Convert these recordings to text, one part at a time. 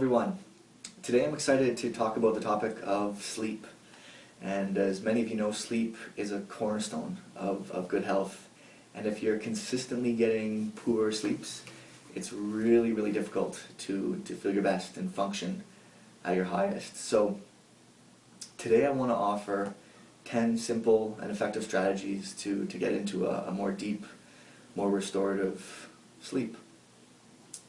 everyone. Today I'm excited to talk about the topic of sleep. And as many of you know, sleep is a cornerstone of good health. And if you're consistently getting poor sleeps, it's really difficult to feel your best and function at your highest. So today I want to offer 10 simple and effective strategies to get into a more deep, more restorative sleep.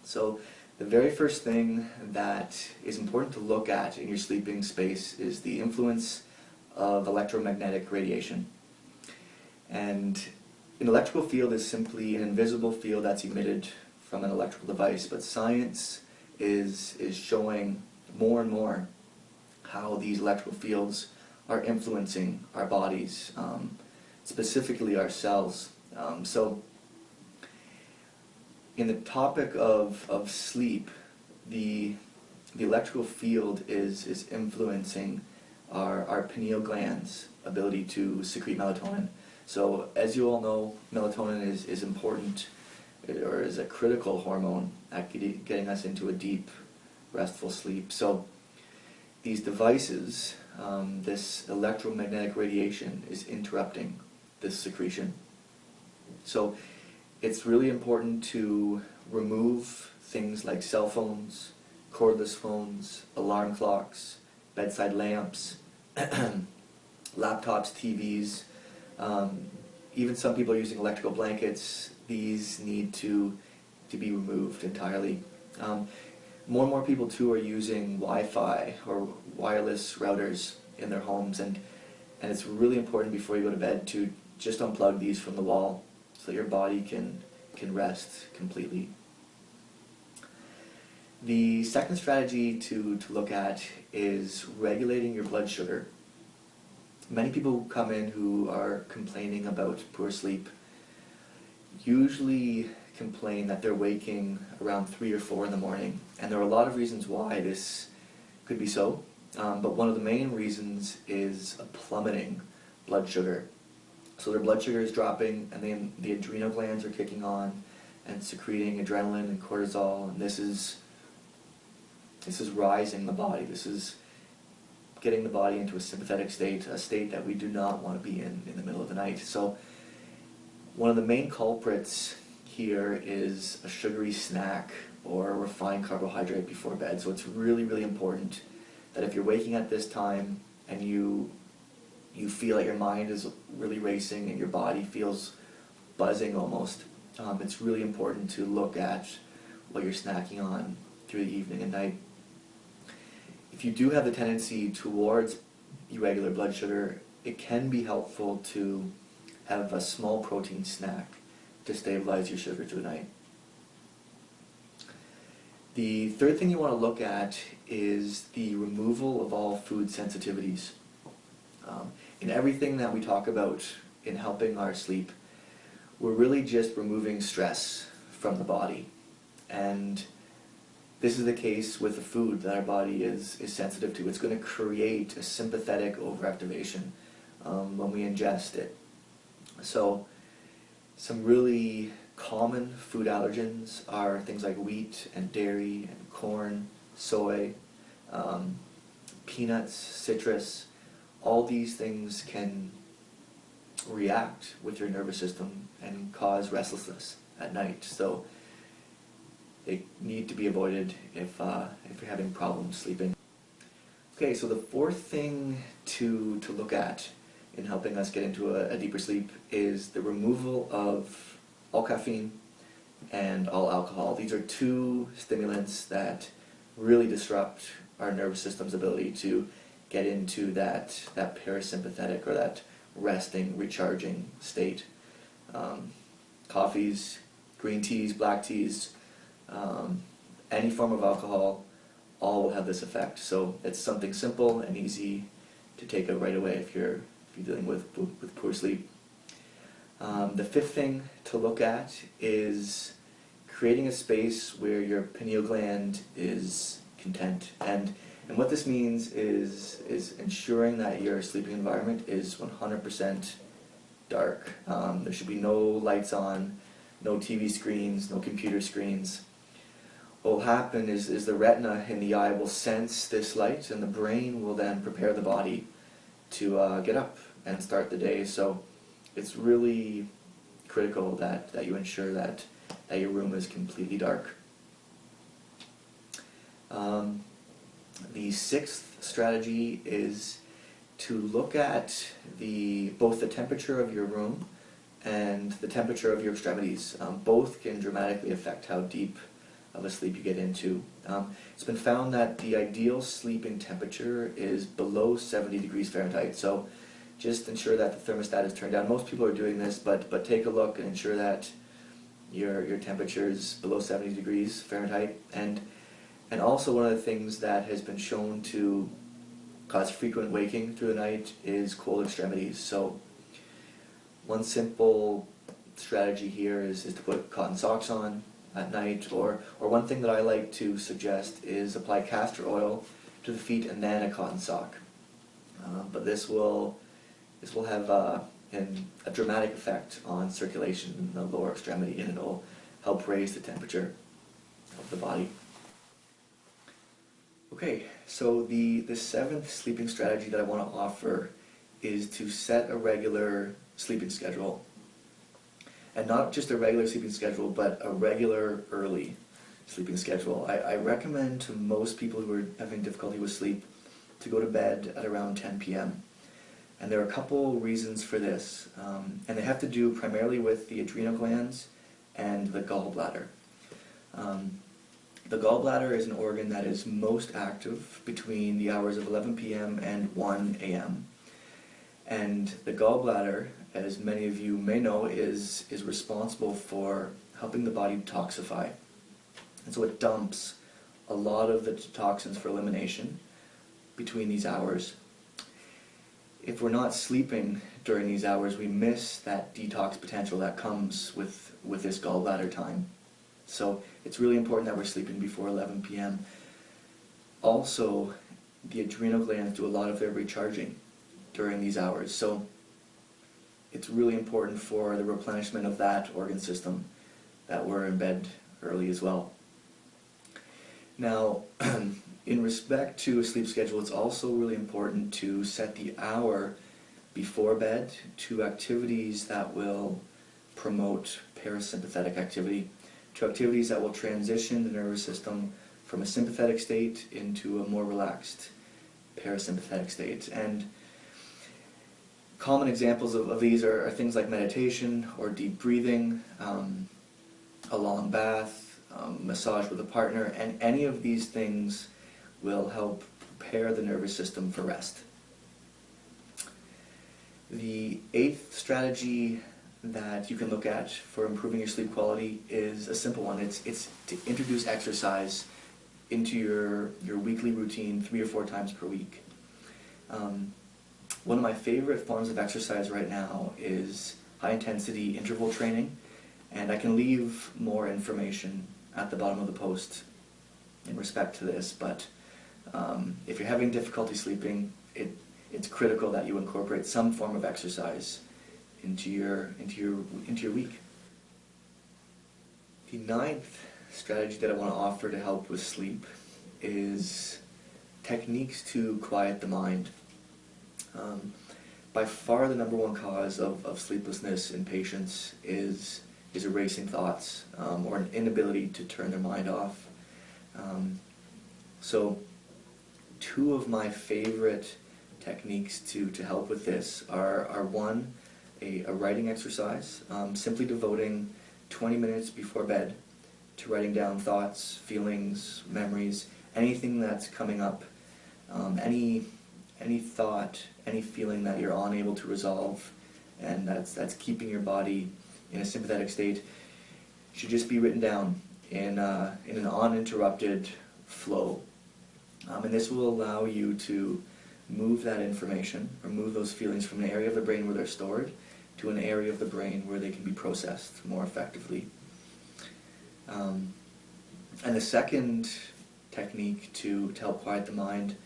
So the very first thing that is important to look at in your sleeping space is the influence of electromagnetic radiation. And an electrical field is simply an invisible field that's emitted from an electrical device, but science is showing more and more how these electrical fields are influencing our bodies, specifically our cells. So in the topic of sleep, the electrical field is influencing our pineal gland's ability to secrete melatonin. So as you all know, melatonin is important, or is a critical hormone at getting us into a deep, restful sleep. So these devices, this electromagnetic radiation is interrupting this secretion. So it's really important to remove things like cell phones, cordless phones, alarm clocks, bedside lamps, laptops, TVs, even some people are using electrical blankets. These need to be removed entirely. More and more people too are using Wi-Fi or wireless routers in their homes, and it's really important before you go to bed to just unplug these from the wall so that your body can rest completely. The second strategy to look at is regulating your blood sugar. Many people come in who are complaining about poor sleep usually complain that they're waking around 3 or 4 in the morning, and there are a lot of reasons why this could be so, but one of the main reasons is a plummeting blood sugar. So their blood sugar is dropping, and then the adrenal glands are kicking on and secreting adrenaline and cortisol, and this is rising the body. This is getting the body into a sympathetic state, a state that we do not want to be in the middle of the night. So one of the main culprits here is a sugary snack or a refined carbohydrate before bed. So it's really important that if you're waking at this time and you feel like your mind is really racing and your body feels buzzing almost, it's really important to look at what you're snacking on through the evening and night. If you do have the tendency towards irregular blood sugar, it can be helpful to have a small protein snack to stabilize your sugar through the night. The third thing you want to look at is the removal of all food sensitivities. In everything that we talk about in helping our sleep, we're really just removing stress from the body. And this is the case with the food that our body is sensitive to. It's going to create a sympathetic overactivation when we ingest it. So some really common food allergens are things like wheat and dairy and corn, soy, peanuts, citrus. All these things can react with your nervous system and cause restlessness at night. So they need to be avoided if you're having problems sleeping. Okay, so the fourth thing to look at in helping us get into a deeper sleep is the removal of all caffeine and all alcohol. These are two stimulants that really disrupt our nervous system's ability to get into that parasympathetic or that resting, recharging state. Coffees, green teas, black teas, any form of alcohol, all will have this effect. So it's something simple and easy to take out right away if you're dealing with poor sleep. The fifth thing to look at is creating a space where your pineal gland is content. And what this means is ensuring that your sleeping environment is 100% dark. There should be no lights on, no TV screens, no computer screens. what will happen is the retina in the eye will sense this light, and the brain will then prepare the body to get up and start the day. So it's really critical that you ensure that your room is completely dark. The sixth strategy is to look at both the temperature of your room and the temperature of your extremities. Both can dramatically affect how deep of a sleep you get into. It's been found that the ideal sleeping temperature is below 70 degrees Fahrenheit. So just ensure that the thermostat is turned down. Most people are doing this, but take a look and ensure that your temperature is below 70 degrees Fahrenheit. And also, one of the things that has been shown to cause frequent waking through the night is cold extremities. So one simple strategy here is to put cotton socks on at night, or one thing that I like to suggest is apply castor oil to the feet and then a cotton sock. But this will have a dramatic effect on circulation in the lower extremity, and it'll help raise the temperature of the body. Okay, so the seventh sleeping strategy that I want to offer is to set a regular sleeping schedule. And not just a regular sleeping schedule, but a regular early sleeping schedule. I recommend to most people who are having difficulty with sleep to go to bed at around 10 p.m. And there are a couple reasons for this, and they have to do primarily with the adrenal glands and the gallbladder. The gallbladder is an organ that is most active between the hours of 11 p.m. and 1 a.m. And the gallbladder, as many of you may know, is responsible for helping the body detoxify. And so it dumps a lot of the toxins for elimination between these hours. If we're not sleeping during these hours, we miss that detox potential that comes with this gallbladder time. So it's really important that we're sleeping before 11 p.m. Also, the adrenal glands do a lot of their recharging during these hours. So it's really important for the replenishment of that organ system that we're in bed early as well. Now, in respect to a sleep schedule, it's also really important to set the hour before bed to activities that will promote parasympathetic activity, to activities that will transition the nervous system from a sympathetic state into a more relaxed parasympathetic state. And common examples of these are things like meditation or deep breathing, a long bath, massage with a partner, and any of these things will help prepare the nervous system for rest. The eighth strategy that you can look at for improving your sleep quality is a simple one. It's to introduce exercise into your weekly routine 3 or 4 times per week. One of my favorite forms of exercise right now is high-intensity interval training, and I can leave more information at the bottom of the post in respect to this, but if you're having difficulty sleeping, it's critical that you incorporate some form of exercise into your week. The ninth strategy that I want to offer to help with sleep is techniques to quiet the mind. By far the number one cause of sleeplessness in patients is erasing thoughts or an inability to turn their mind off. So 2 of my favorite techniques to help with this are one, a writing exercise, simply devoting 20 minutes before bed to writing down thoughts, feelings, memories, anything that's coming up, any thought, any feeling that you're unable to resolve, and that's keeping your body in a sympathetic state, should just be written down in an uninterrupted flow. And this will allow you to move that information, or move those feelings from an area of the brain where they're stored to an area of the brain where they can be processed more effectively. And the second technique to help quiet the mind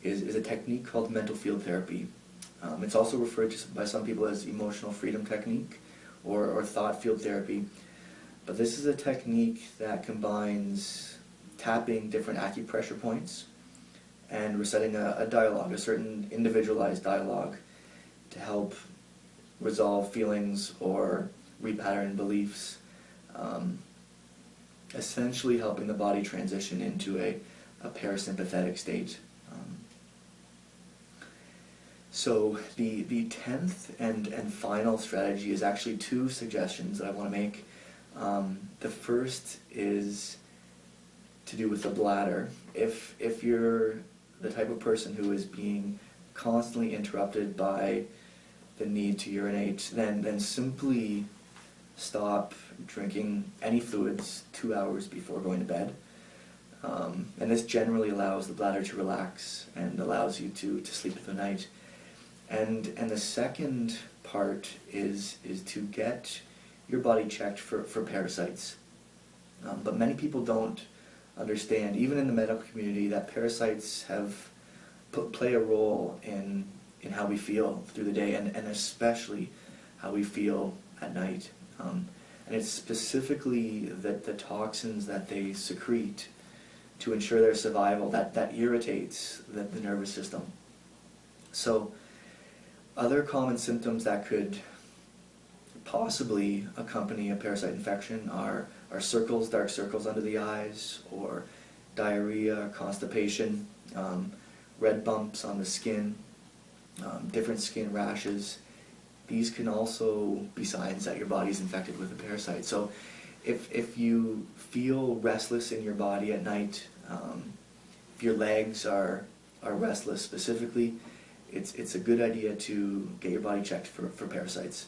is a technique called mental field therapy. It's also referred to by some people as emotional freedom technique or thought field therapy. But this is a technique that combines tapping different acupressure points, and reciting a dialogue, a certain individualized dialogue, to help resolve feelings or repattern beliefs, essentially helping the body transition into a parasympathetic state. So the 10th and final strategy is actually 2 suggestions that I want to make. The first is to do with the bladder. If you're the type of person who is being constantly interrupted by the need to urinate, then simply stop drinking any fluids 2 hours before going to bed. And this generally allows the bladder to relax and allows you to sleep through the night. And the second part is to get your body checked for parasites. But many people don't understand, even in the medical community, that parasites play a role in how we feel through the day, and especially how we feel at night. And it's specifically the toxins that they secrete to ensure their survival that irritates the nervous system. So other common symptoms that could possibly accompany a parasite infection are circles, dark circles under the eyes, or diarrhea, constipation, red bumps on the skin, different skin rashes. These can also be signs that your body is infected with a parasite. So if you feel restless in your body at night, if your legs are restless specifically, it's a good idea to get your body checked for parasites.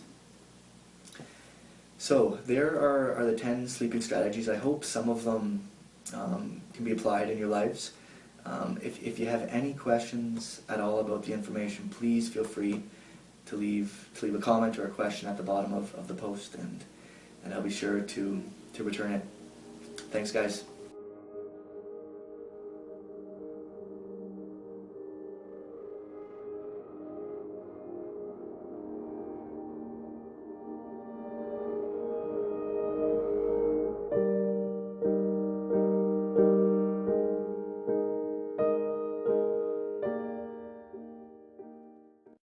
So there are the 10 sleeping strategies. I hope some of them can be applied in your lives. If you have any questions at all about the information, please feel free to leave a comment or a question at the bottom of the post, and I'll be sure to return it. Thanks, guys.